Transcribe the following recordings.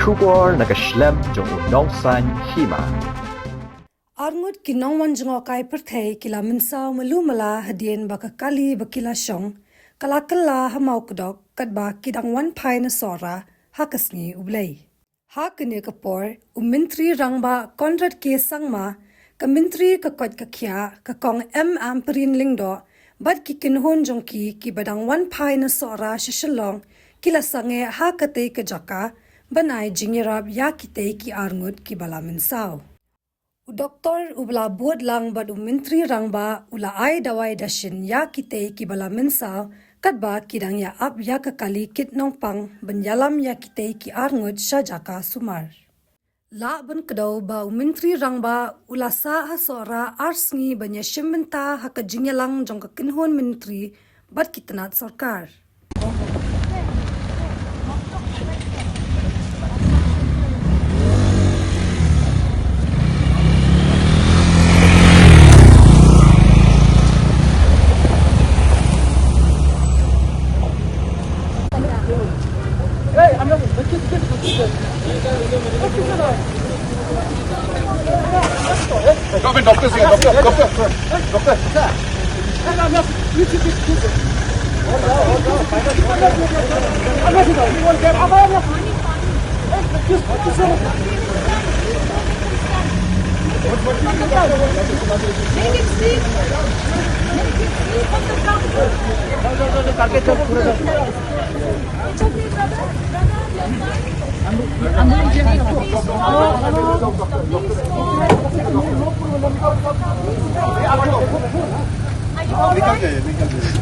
Shubor nakaslem jong unong san hima. Arngut kinong wan jongo kai perthei kila minsaw malumala hadien baka kali bakila shong kalakala hamau kedok kadba kidang wan pai na sora hakasni ublei hakne kapor umintri rangba Conrad K Sangma kamintri ka kot ka khya ka kong amperin lingdo bad ki kinhon jongki ki badang wan pai na sora shishalong kila sange hakate ka jaka banai jingirab yakite ki arngut ki bala minsaw Doktor ubla buat lang bad umintri rangba ula ai dawai dashin ya kite ki bala minsaw katba kidang ya ab ya kakali kit nongpang banyalam ya kite ki arngut shajaka sumar la ban kadaw ba umintri rangba ula sa hasora arsngi banya shiminta hakajingyalang jongka kinhon mintri bad kitanat sarkar Doctor.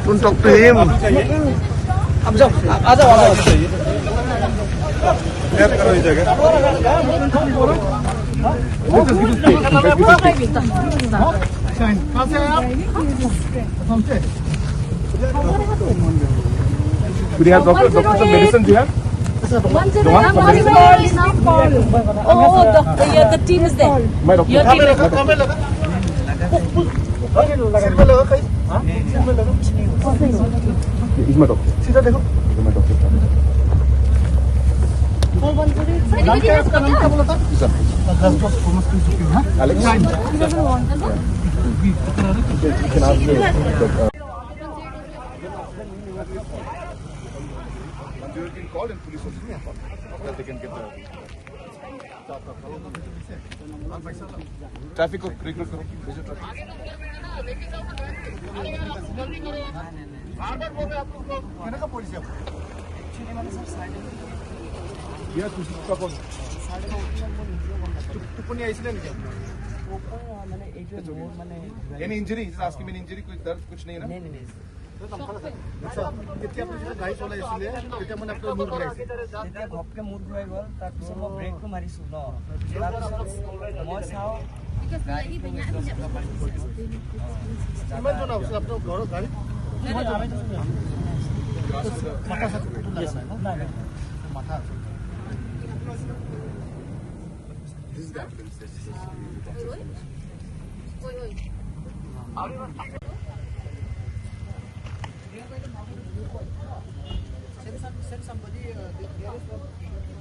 Don't talk to him. Do they have doctor some medicine? Do you have? Oh, doctor, the team is there. My doctor. Your team is there. He's my doctor. He's my doctor. Anybody has got Alex? He doesn't want them. You can ask me. You can call in police also that they can get the traffic को recruit करो भेजो traffic बार-बार बोल रहे आप लोग कहने का पुलिस है एक्चुअली मैंने सर साइड ये कुछ का कौन टुपनी इसलिए नहीं किया मैंने एक जो मैंने any injury is asking me injury कोई दर्द कुछ नहीं है ना नहीं कितने आपने गाड़ी चला इसलिए कितने मैंने आपको मूड कराई তেতিয়া ঘপকে মূৰ ঘূৰাই গ'ল তাৰপিছত মই ব্ৰেকটো মাৰিছোঁ ন তাৰপিছত মই চাওঁ किमान जो ना उसने अपने घर गाड़ी माथा Send somebody. There is